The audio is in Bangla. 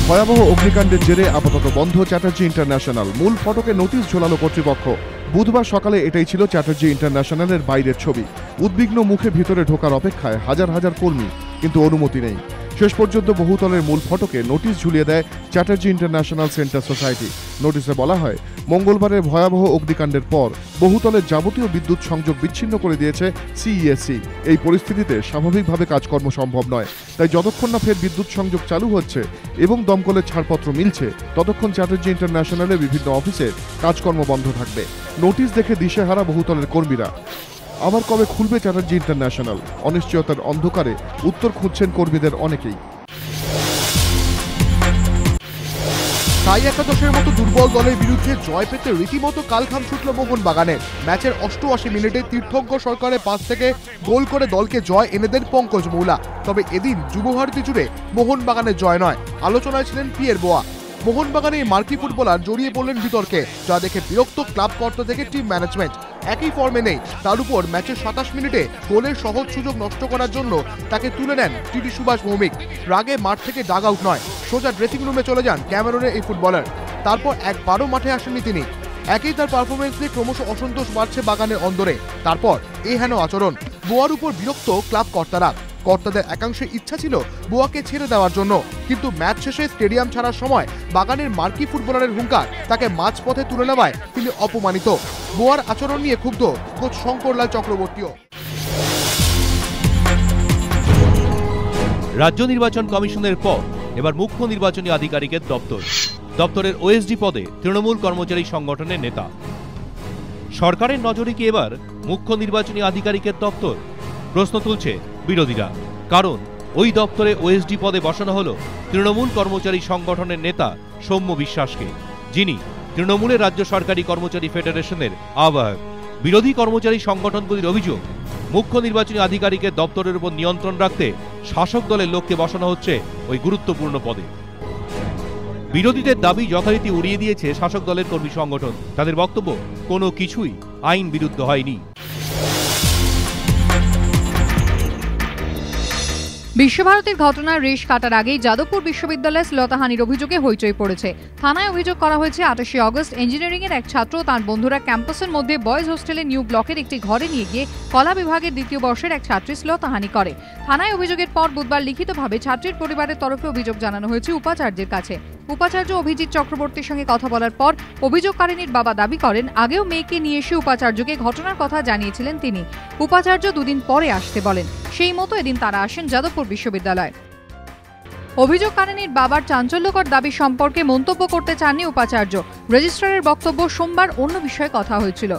ভয়াবহ অগ্নিকাণ্ডের জেরে আপাতত বন্ধ চ্যাটার্জি ইন্টারন্যাশনাল। মূল ফটকে নোটিশ ঝোলালো কর্তৃপক্ষ। বুধবার সকালে এটাই ছিল চ্যাটার্জি ইন্টারন্যাশনালের বাইরের ছবি। উদ্বিগ্ন মুখে ভিতরে ঢোকার অপেক্ষায় হাজার হাজার কর্মী, কিন্তু অনুমতি নেই। শেষ পর্যন্ত বহুতলের মূল ফটকে নোটিশ ঝুলিয়ে দেয় চ্যাটার্জি ইন্টারন্যাশনাল সেন্টার সোসাইটি। নোটিশে বলা হয়, মঙ্গলবারের ভয়াবহ অগ্নিকাণ্ডের পর বহুতলের যাবতীয় বিদ্যুৎ সংযোগ বিচ্ছিন্ন করে দিয়েছে সিইএসসি। এই পরিস্থিতিতে স্বাভাবিকভাবে কাজকর্ম সম্ভব নয়। তাই যতক্ষণ না ফের বিদ্যুৎ সংযোগ চালু হচ্ছে এবং দমকলের ছাড়পত্র মিলছে, ততক্ষণ চ্যাটার্জি ইন্টারন্যাশনালের বিভিন্ন অফিসের কাজকর্ম বন্ধ থাকবে। নোটিশ দেখে দিশেহারা বহুতলের কর্মীরা। আবার কবে খুলবে চ্যাটার্জি ইন্টারন্যাশনাল? অনিশ্চয়তার অন্ধকারে উত্তর খুঁজছেন কর্মীদের অনেকেই। টাই একাদশের মতো দুর্বল দলের বিরুদ্ধে জয় পেতে রীতিমতো কালঘাম ছুটল মোহনবাগানের। ম্যাচের 88 মিনিটে তীর্থঙ্কর সরকারের পাস থেকে গোল করে দলকে জয় এনে দেন পঙ্কজ মৌলা। তবে এদিন যুবভারতী জুড়ে মোহনবাগানের জয় নয়, আলোচনায় ছিলেন পিয়ের বোয়া। মোহনবাগানে এই মার্কি ফুটবলার জড়িয়ে পড়লেন বিতর্কে, যা দেখে বিরক্ত ক্লাব কর্তা থেকে টিম ম্যানেজমেন্ট। একই ফর্মে নেই, তার উপর ম্যাচের 27 মিনিটে গোলের সহজ সুযোগ নষ্ট করার জন্য তাকে তুলে নেন টিটি সুভাষ ভৌমিক। রাগে মাঠ থেকে ডাগ আউট নয়, সোজা ড্রেসিং রুমে চলে যান ক্যামেরনের এই ফুটবলার। তারপর একবারও মাঠে আসেননি তিনি। একই তার পারফরমেন্স নিয়ে ক্রমশ অসন্তোষ বাড়ছে বাগানের অন্দরে। তারপর এই হেন আচরণ। বোয়ার উপর বিরক্ত ক্লাব কর্তারা। কর্তাদের একাংশের ইচ্ছা ছিল বোয়াকে ছেড়ে দেওয়ার জন্য, কিন্তু ম্যাচ শেষে স্টেডিয়াম ছাড়ার সময় বাগানের মার্কি ফুটবলারের হুঙ্কার তাকে মাঝপথে তুলে নেওয়ায় তিনি অপমানিত। বোয়ার আচরণ নিয়ে ক্ষুব্ধ কোচ শঙ্করলাল চক্রবর্তীও। রাজ্য নির্বাচন কমিশনের পর এবার মুখ্য নির্বাচনী আধিকারিকের দপ্তরের ওএসডি পদে তৃণমূল কর্মচারী সংগঠনের নেতা। সরকারের নজরে কি এবার মুখ্য নির্বাচনী আধিকারিকের দপ্তর? প্রশ্ন তুলছে বিরোধীরা। কারণ ওই দপ্তরে ওএসডি পদে বসানো হলো তৃণমূল কর্মচারী সংগঠনের নেতা সৌম্য বিশ্বাসকে, যিনি তৃণমূলের রাজ্য সরকারি কর্মচারী ফেডারেশনের আহ্বায়ক। বিরোধী কর্মচারী সংগঠনগুলির অভিযোগ, মুখ্য নির্বাচনী আধিকারিকের দপ্তরের উপর নিয়ন্ত্রণ রাখতে শাসক দলের লোককে বসানো হচ্ছে ওই গুরুত্বপূর্ণ পদে। বিরোধীদের দাবি যথারীতি উড়িয়ে দিয়েছে শাসক দলের কর্মী সংগঠন। তাদের বক্তব্য, কোনো কিছুই আইন বিরুদ্ধ হয়নি। বিশ্বভারতীর ঘটনার রেশ কাটার আগেই যাদবপুর বিশ্ববিদ্যালয়ে শ্লীলতাহানির অভিযোগে হইচই পড়েছে। থানায় অভিযোগ করা হয়েছে 28 অগস্ট ইঞ্জিনিয়ারিং এর এক ছাত্র তার বন্ধুরা ক্যাম্পাসের মধ্যে বয়েজ হোস্টেলে নিউ ব্লকের একটি ঘরে নিয়ে গিয়ে কলা বিভাগের দ্বিতীয় বর্ষের এক ছাত্রী শ্লীলতাহানি করে। থানায় অভিযোগের পর বুধবার লিখিতভাবে ছাত্রীর পরিবারের তরফে অভিযোগ জানানো হয়েছে উপাচার্যের কাছে। উপাচার্য অভিজিৎ চক্রবর্তীর সঙ্গে কথা বলার পর অভিযোগকারিনীর বাবা দাবি করেন, আগেও মেয়েকে নিয়ে এসে উপাচার্যকে ঘটনার কথা জানিয়েছিলেন তিনি। উপাচার্য দুদিন পরে আসতে বলেন, সেই মতো এদিন তারা আসেন যাদবপুর বিশ্ববিদ্যালয়। অভিযোগকারিনীর বাবার চাঞ্চল্যকর দাবি সম্পর্কে মন্তব্য করতে চাননি উপাচার্য। রেজিস্ট্রারের বক্তব্য, সোমবার অন্য বিষয়ে কথা হয়েছিল।